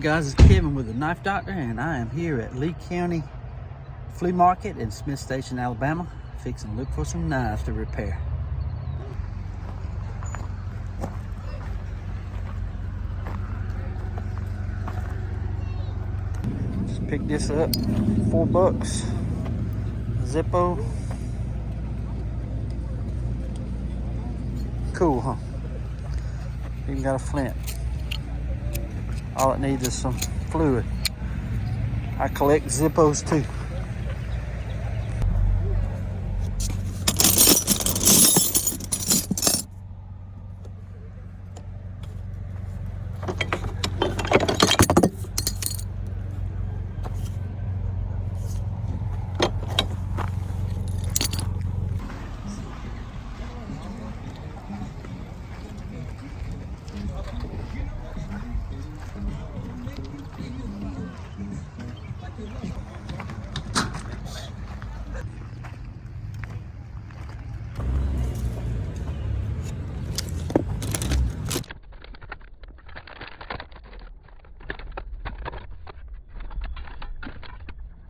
Guys, it's Kevin with the Knife Doctor, and I am here at Lee County Flea Market in Smith Station, Alabama, fixing to look for some knives to repair. Just picked this up, $4. Zippo. Cool, huh? Even got a flint. All it needs is some fluid. I collect Zippos too.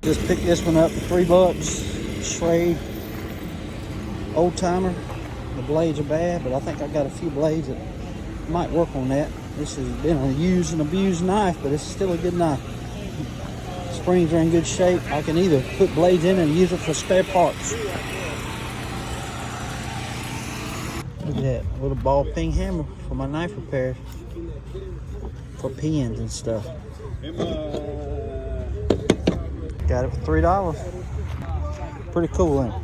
Just picked this one up for $3. Suede old timer. The blades are bad, but I think I got a few blades that might work on that. This has been a used and abused knife, but it's still a good knife. Springs are in good shape. I can either put blades in and use it for spare parts. Look at that, a little ball peen hammer for my knife repairs, for pins and stuff. Got it for $3. Pretty cool, ain't it?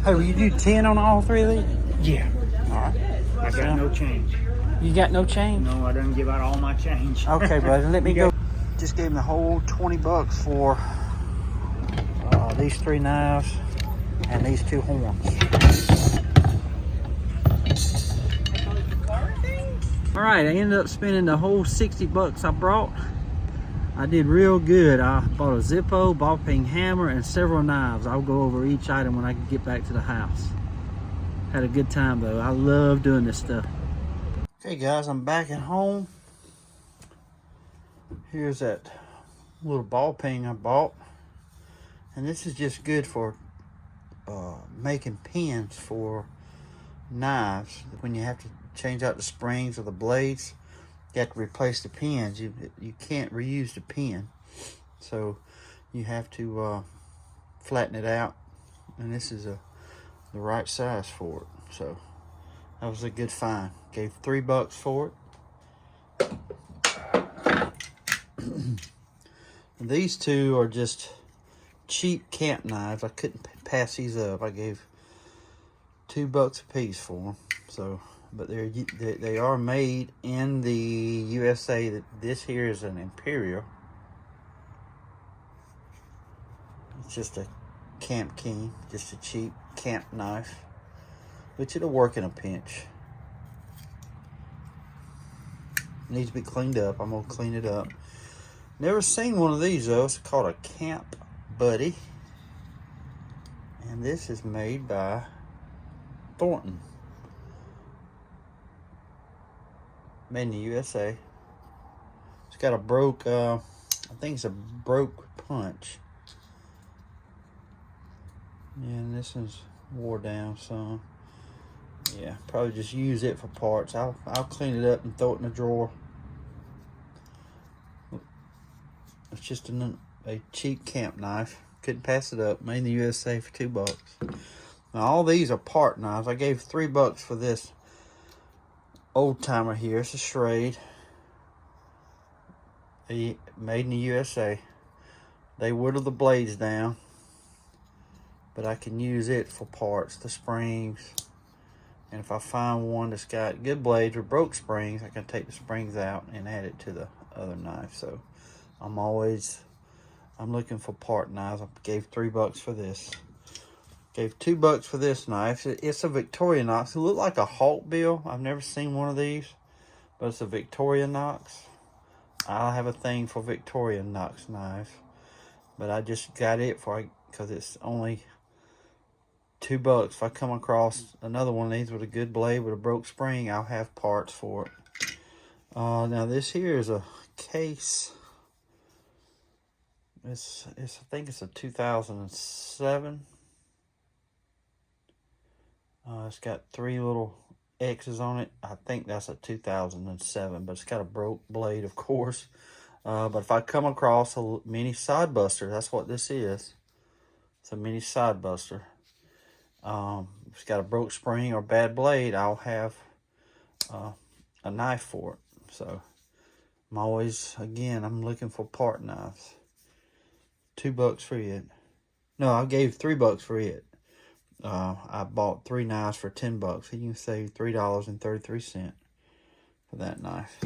Hey, will you do 10 on all three of these? Yeah. All right. I got no change. You got no change? No, I didn't give out all my change. Okay, brother. Let me go. Just gave him the whole $20 for these 3 knives and these 2 horns. All right, I ended up spending the whole $60 I brought. I did real good. I bought a Zippo, ball peen hammer, and several knives. I'll go over each item when I can get back to the house. Had a good time though. I love doing this stuff. Okay guys, I'm back at home. Here's that little ball peen I bought. And this is just good for making pins for knives. When you have to change out the springs or the blades, you have to replace the pins. You can't reuse the pin, so you have to flatten it out, and this is the right size for it. So that was a good find. Gave $3 for it. And these 2 are just cheap camp knives. I couldn't pass these up. I gave $2 a piece for them. So, but they are made in the USA. That this here is an Imperial. It's just a Camp King, just a cheap camp knife, which it'll work in a pinch. Needs to be cleaned up. I'm gonna clean it up. Never seen one of these though. It's called a Camp Buddy, and this is made by Thornton. Made in the USA. It's got a broke, I think it's a broke punch. And this is wore down some. Yeah, probably just use it for parts. I'll clean it up and throw it in a drawer. It's just a cheap camp knife. Couldn't pass it up. Made in the USA for $2. Now all these are part knives. I gave $3 for this old timer here. It's a Schrade. Made in the USA. They whittle the blades down, but I can use it for parts, the springs. And if I find one that's got good blades or broke springs, I can take the springs out and add it to the other knife. So I'm looking for part knives. I gave $3 for this. Gave $2 for this knife. It's a Victorinox. It looks like a Hawk bill. I've never seen one of these, but it's a Victorinox. I have a thing for Victorinox knives, but I just got it because it's only $2. If I come across another one of these with a good blade with a broke spring, I'll have parts for it. Now this here is a case. I think it's a 2007. It's got 3 little X's on it. I think that's a 2007, but it's got a broke blade, of course. But if I come across a mini side buster, that's what this is. It's a mini side buster. If it's got a broke spring or bad blade, I'll have a knife for it. So I'm looking for part knives. $2 for it. No, I gave $3 for it. I bought 3 knives for $10. So you can save $3.33 for that knife.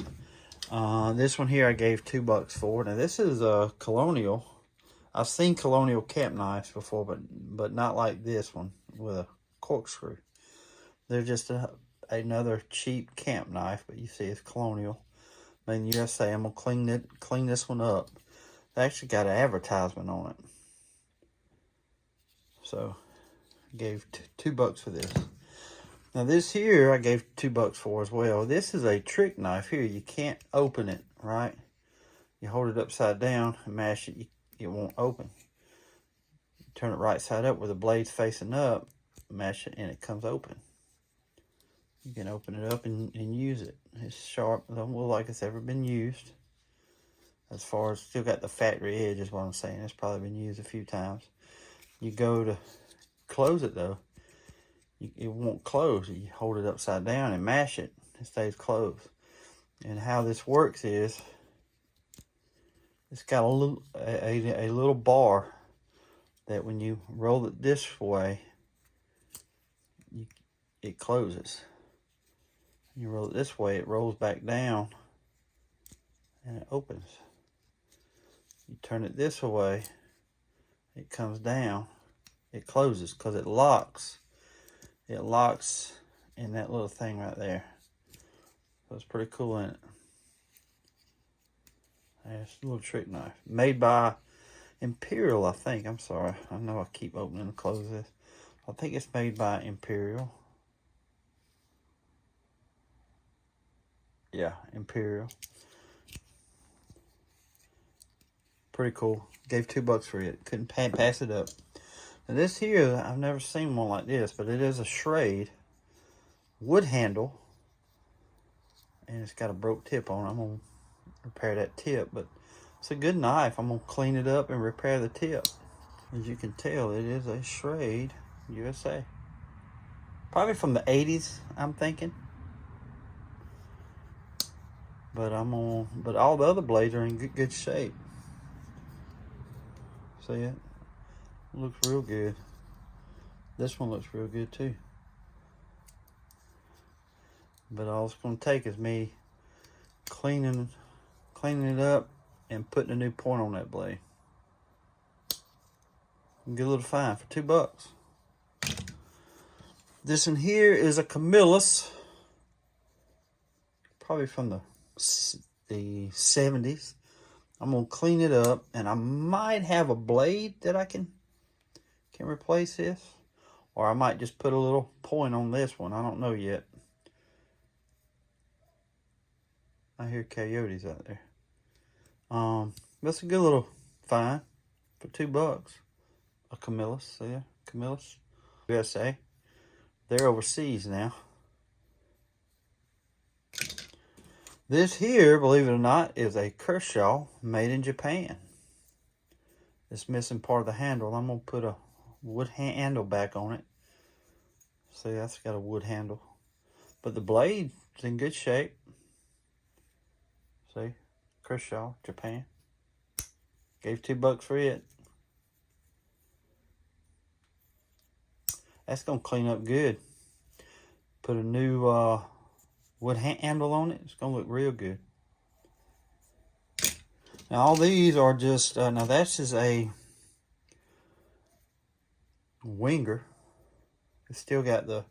This one here I gave $2 for. Now this is a Colonial. I've seen Colonial camp knives before, but not like this one with a corkscrew. They're just another cheap camp knife, but you see it's Colonial. Made in the USA. I'm gonna clean this one up. They actually got an advertisement on it. So gave $2 for this. Now this here I gave $2 for as well. This is a trick knife here. You can't open it, right? You hold it upside down and mash it. It won't open. You turn it right side up with the blades facing up, mash it, and it comes open. You can open it up and use it. It's sharp. It don't look like it's ever been used. As far as still got the factory edge is what I'm saying. It's probably been used a few times. You go to close it though, it won't close. You hold it upside down and mash it, it stays closed. And how this works is it's got a little bar that when you roll it this way, it closes. You roll it this way, it rolls back down and it opens. You turn it this way, it comes down, it closes because it locks. It locks in that little thing right there. So it's pretty cool, isn't it? It's a little trick knife. Made by Imperial, I think. I'm sorry. I know I keep opening and closing this. I think it's made by Imperial. Yeah, Imperial. Pretty cool. Gave $2 for it. Couldn't pass it up. Now this here, I've never seen one like this, but it is a Schrade wood handle, and it's got a broke tip on it. I'm gonna repair that tip, but it's a good knife. I'm gonna clean it up and repair the tip. As you can tell, it is a Schrade USA. Probably from the 80s, I'm thinking. But but all the other blades are in good shape. See it? Looks real good. This one looks real good too. But all it's going to take is me cleaning it up and putting a new point on that blade. Good little find for $2. This one here is a Camillus, probably from the 70s. I'm gonna clean it up, and I might have a blade that I can replace this, or I might just put a little point on this one. I don't know yet. I hear coyotes out there. That's a good little find for $2. A Camillus, see there? Camillus, USA. They're overseas now. This here, believe it or not, is a Kershaw made in Japan. It's missing part of the handle. I'm going to put a wood handle back on it. See, that's got a wood handle. But the blade is in good shape. See, Kershaw, Japan. Gave $2 for it. That's going to clean up good. Put a new wood handle on it. It's going to look real good. Now all these are just, now this is a winger. It's still got the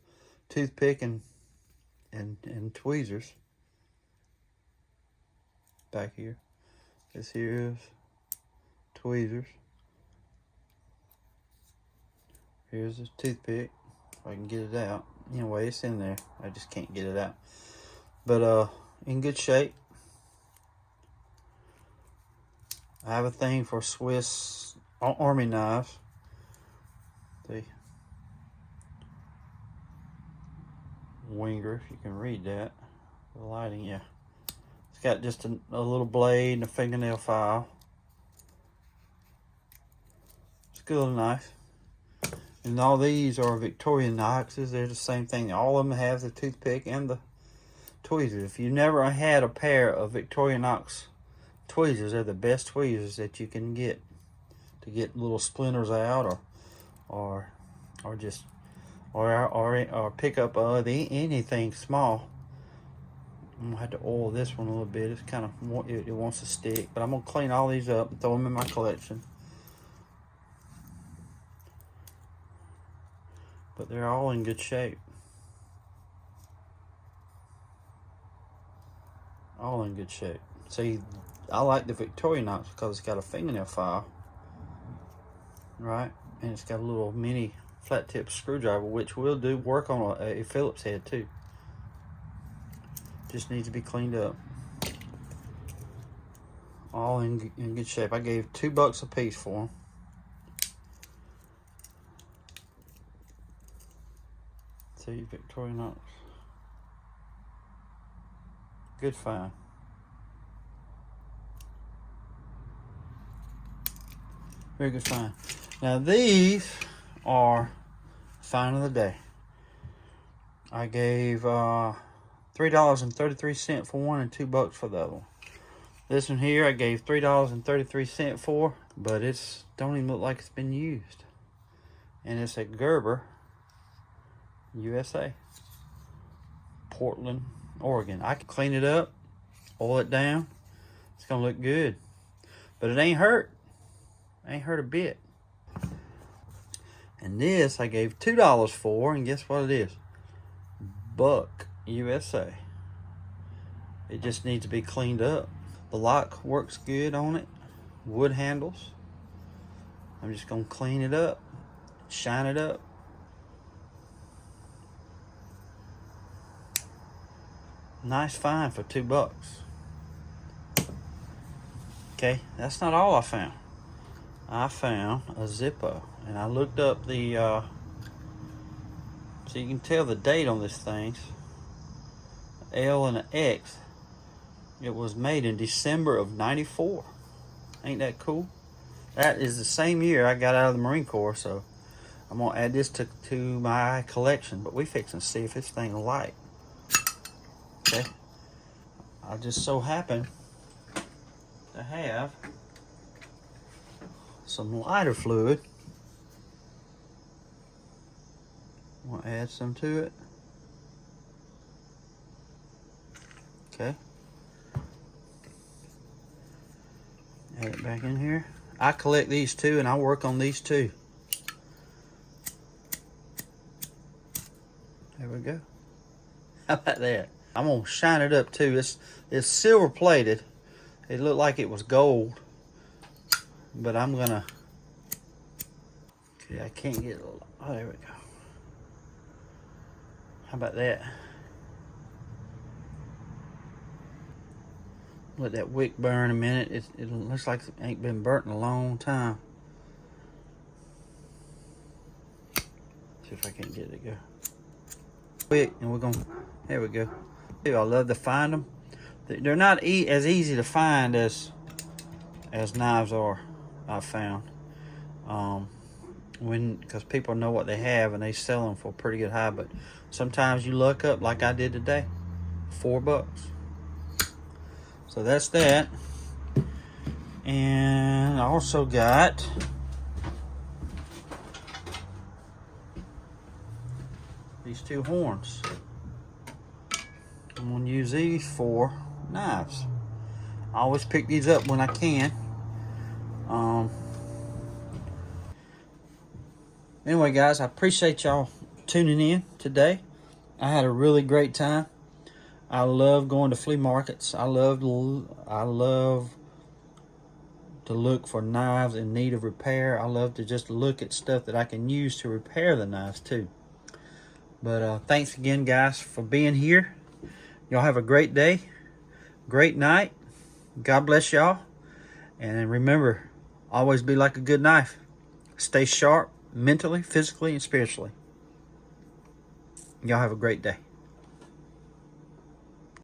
toothpick and tweezers back here. This here is tweezers. Here's the toothpick. If I can get it out. Anyway, it's in there. I just can't get it out. But in good shape. I have a thing for Swiss Army knives. See, winger, if you can read that. The lighting, yeah. It's got just a little blade and a fingernail file. It's a good little knife. And all these are Victorinoxes. They're the same thing. All of them have the toothpick and the tweezers. If you never had a pair of Victorinox tweezers, they're the best tweezers that you can get to get little splinters out or pick up anything small. I'm gonna have to oil this one a little bit. It's kind of, it wants to stick, but I'm gonna clean all these up and throw them in my collection. But they're all in good shape. All in good shape. See, I like the Victorinox because it's got a fingernail file, right? And it's got a little mini flat tip screwdriver, which will do work on a Phillips head too. Just needs to be cleaned up. All in good shape. I gave $2 a piece for them. See, Victorinox. Good find. Very good find. Now these are find of the day. I gave $3.33 for one and $2 for the other one. This one here I gave $3.33 for, but it's don't even look like it's been used. And it's a Gerber, USA, Portland, Oregon. I can clean it up, oil it down. It's gonna look good, but it ain't hurt. Ain't hurt a bit. And this I gave $2 for, and guess what it is? Buck, USA. It just needs to be cleaned up. The lock works good on it. Wood handles. I'm just gonna clean it up, shine it up. Nice find for $2. Okay, that's not all I found. I found a Zippo, and I looked up the so you can tell the date on this thing. L and an X. It was made in December of '94. Ain't that cool? That is the same year I got out of the Marine Corps, so I'm gonna add this to my collection. But we fixing to see if this thing will light. Okay. I just so happen to have some lighter fluid. I'm gonna add some to it. Okay. Add it back in here. I collect these too, and I work on these too. There we go. How about that? I'm gonna shine it up too. It's silver plated. It looked like it was gold, but I'm gonna. Okay, I can't get. Oh, there we go. How about that? Let that wick burn a minute. It looks like it ain't been burnt in a long time. See if I can get it to go. Quick, and we're gonna. There we go. I love to find them. They're not as easy to find as knives are. I've found. Because people know what they have and they sell them for a pretty good high, but sometimes you look up like I did today, $4. So that's that. And I also got these 2 horns. I'm gonna use these for knives. I always pick these up when I can. Anyway, guys, I appreciate y'all tuning in today. I had a really great time. I love going to flea markets. I love to look for knives in need of repair. I love to just look at stuff that I can use to repair the knives too. But thanks again, guys, for being here. Y'all have a great day, great night. God bless y'all. And remember, always be like a good knife. Stay sharp mentally, physically, and spiritually. Y'all have a great day.